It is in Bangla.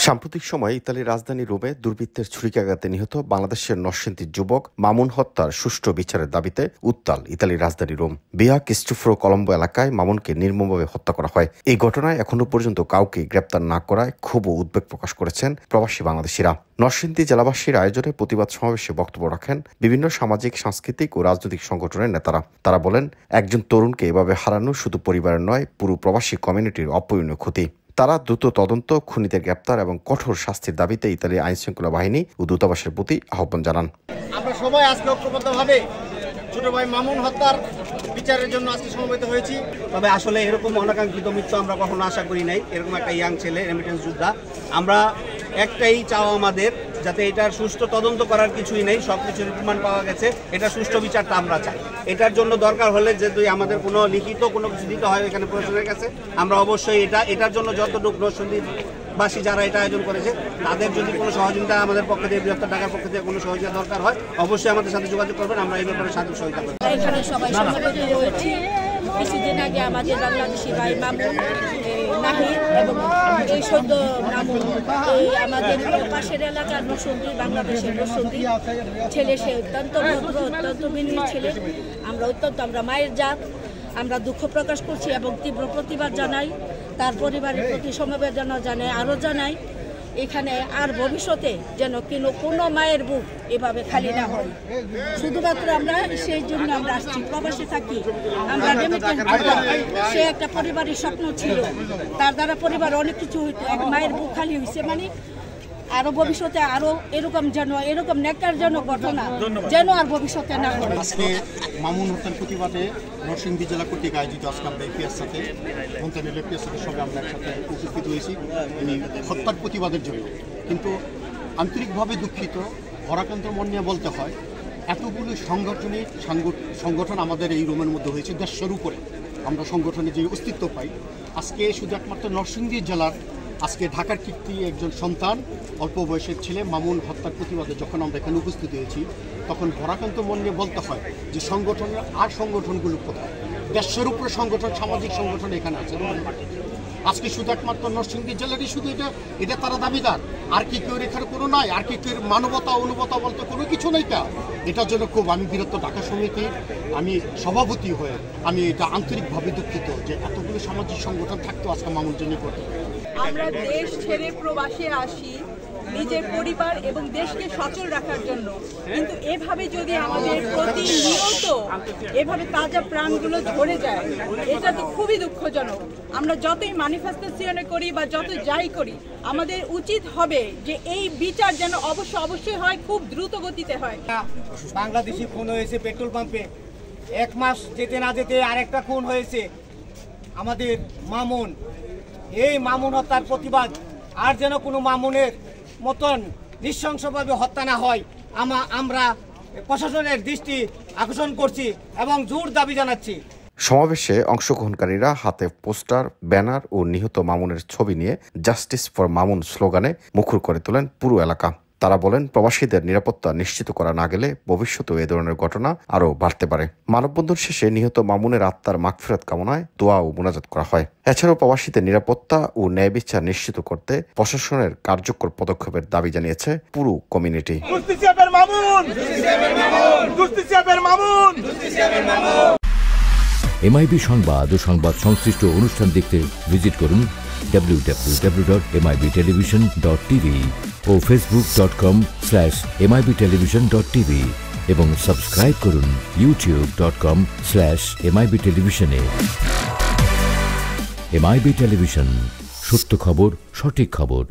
সাম্প্রতিক সময়ে ইতালির রাজধানী রোমে দুর্বৃত্তের ছুরিকাঘাতে নিহত বাংলাদেশের নরসিংদীর যুবক মামুন হত্যার সুষ্ঠু বিচারের দাবিতে উত্তাল ইতালির রাজধানী রোম। বিয়া ক্রিস্টোফোরো কলম্বো এলাকায় মামুনকে নির্মমভাবে হত্যা করা হয়। এই ঘটনায় এখনো পর্যন্ত কাউকে গ্রেপ্তার না করায় ক্ষোভ ও উদ্বেগ প্রকাশ করেছেন প্রবাসী বাংলাদেশিরা। নরসিংদী জেলাবাসীর আয়োজনে প্রতিবাদ সমাবেশে বক্তব্য রাখেন বিভিন্ন সামাজিক, সাংস্কৃতিক ও রাজনৈতিক সংগঠনের নেতারা। তারা বলেন, একজন তরুণকে এভাবে হারানো শুধু পরিবারের নয়, পুরো প্রবাসী কমিউনিটির অপূরণীয় ক্ষতি। তারা দ্রুত তদন্ত, খুনিদের গ্রেপ্তার এবং কঠোর শাস্তির দাবিতে ইতালির আইনশৃঙ্খলা বাহিনী ও দূতাবাসের প্রতি আহ্বান জানান। আমরা সবাই আজকে ঐক্যবদ্ধভাবে ছোট ভাই মামুন হত্যার বিচারের জন্য আজকে সমবেত হয়েছি। তবে আসলে এরকম অনাকাঙ্ক্ষিত মৃত্যু আমরা কখনো আশা করি নাই। এরকম একটা ইয়াং ছেলে, রেমিটেন্স যোদ্ধা, আমরা একটাই চাওয়া আমাদের, যাতে এটার সুষ্ঠু তদন্ত করার কিছুই নেই, সব কিছুর প্রমাণ পাওয়া গেছে, এটা সুষ্ঠু বিচারটা আমরা চাই। এটার জন্য দরকার হলে যদি আমাদের কোনো লিখিত কোনো কিছু দিতে হয় এখানে প্রশাসনের কাছে, আমরা অবশ্যই এটার জন্য যতটুকু নরসিংদীবাসী যারা এটা আয়োজন করেছে তাদের যদি কোনো সহযোগিতা আমাদের পক্ষ থেকে, বৃহত্তর ঢাকার পক্ষ থেকে কোনো সহযোগিতা দরকার হয়, অবশ্যই আমাদের সাথে যোগাযোগ করবেন। আমরা এই ব্যাপারে সাহায্য সহযোগিতা করব। এখানে সবাই সমবেত হয়েছি। কিছুদিন আগে আমাদের বাংলাদেশি ভাই মামুন নাহিদ এবং এই সদ্য মামুন, এই আমাদের পাশের এলাকার নরসিংদী, বাংলাদেশের নরসিংদী ছেলে, সে অত্যন্ত ভদ্র, অত্যন্ত বিনয়ী ছেলে। আমরা মায়ের জাত, আমরা দুঃখ প্রকাশ করছি এবং তীব্র প্রতিবাদ জানাই। তার পরিবারের প্রতি সমবেদনা জানাই, আরও জানাই এখানে আর ভবিষ্যতে যেন কোনো মায়ের বুক এভাবে খালি না হয়। শুধুমাত্র আমরা সেই জন্য আমরা আসছি, প্রবাসে থাকি আমরা। সে একটা পরিবারের স্বপ্ন ছিল, তার দ্বারা পরিবার অনেক কিছু হইতো, এক মায়ের বুক খালি হয়েছে। মানে আরো ভবিষ্যতে আরো এরকম ন্যাক্কারজনক ঘটনা যেন আর ভবিষ্যতে না ঘটে। আজকে মামুন হত্যার প্রতিবাদে নরসিংদী জেলা কর্তৃক আয়োজিত আজকে আমরা এপিএর সাথে মন্ত্রণালয়ের এপিএর সাথে সঙ্গে আমরা একসাথে উপস্থিত হয়েছি এই হত্যার প্রতিবাদের জন্য। কিন্তু আন্তরিকভাবে দুঃখিত, ভরাক্রান্ত মন নিয়ে বলতে হয়, এতগুলো সংগঠন আমাদের এই রোমের মধ্যে হয়েছে, 150-এর উপরে আমরা সংগঠনে যে অস্তিত্ব পাই। আজকে শুধু একমাত্র নরসিংদী জেলার, আজকে ঢাকার কীর্তি একজন সন্তান, অল্প বয়সের ছেলে মামুন হত্যার প্রতিবাদে যখন আমরা এখানে উপস্থিত হয়েছি, তখন ভরাক্রান্ত মন নিয়ে বলতে হয় যে সংগঠনগুলো কোথায়? 150-এর উপরে সংগঠন, সামাজিক সংগঠন এখানে আছে। আজকে শুধু একমাত্র নরসিংদী জেলারই শুধু এটা তারা দাবিদার, আর কি কেউ এখানে কোনো নাই, আর কি কেউ মানবতা অনুবতা বলতে কোনো কিছু নেই। এটার জন্য খুব আমি বৃহত্তর ঢাকা সমিতির আমি সভাপতি হয়ে আমি এটা আন্তরিকভাবে দুঃখিত যে এতগুলো সামাজিক সংগঠন থাকতো আজকে মামুন জন্য করতে। আমরা দেশ ছেড়ে প্রবাসে আসি নিজের পরিবার এবং দেশকে সচল রাখার জন্য, কিন্তু এভাবে যদি আমাদের প্রতিনিয়ত এভাবে তাজা প্রাণগুলো ঝরে যায়, এটা তো খুবই দুঃখজনক। আমরা যতই ম্যানিফেস্টেশনে করি বা যত যাই করি, আমাদের উচিত হবে যে এই বিচার যেন অবশ্যই হয়, খুব দ্রুত গতিতে হয়। বাংলাদেশি খুন হয়েছে পেট্রোল পাম্পে, 1 মাস যেতে না যেতে আরেকটা খুন হয়েছে আমাদের মামুন। এই মামুন হত্যার প্রতিবাদ, আর যেন কোনো মামুনের মতন নৃশংসভাবে হত্যা না হয়, আমরা প্রশাসনের দৃষ্টি আকর্ষণ করছি এবং জোর দাবি জানাচ্ছি। সমাবেশে অংশগ্রহণকারীরা হাতে পোস্টার, ব্যানার ও নিহত মামুনের ছবি নিয়ে জাস্টিস ফর মামুন স্লোগানে মুখর করে তোলেন পুরো এলাকা। তারা বলেন, প্রবাসীদের নিরাপত্তা নিশ্চিত করা না গেলে ভবিষ্যতেও এ ধরনের ঘটনা আরও বাড়তে পারে। মানববন্ধন শেষে নিহত মামুনের আত্মার মাগফিরাত কামনায় দোয়া ও মোনাজাত করা হয়। এছাড়াও প্রবাসীদের নিরাপত্তা ও ন্যায় বিচার নিশ্চিত করতে প্রশাসনের কার্যকর পদক্ষেপের দাবি জানিয়েছে পুরো কমিউনিটি। এমআইবি সংবাদ ও সংবাদ সংশ্লিষ্ট অনুষ্ঠান দেখতে ভিজিট করুন www.mibtelevision.tv ও facebook.com/mibtelevision.tv এবং সাবস্ক্রাইব করুন youtube.com/mibtelevision এ। এমআইবি টেলিভিশন, সত্য খবর, সঠিক খবর।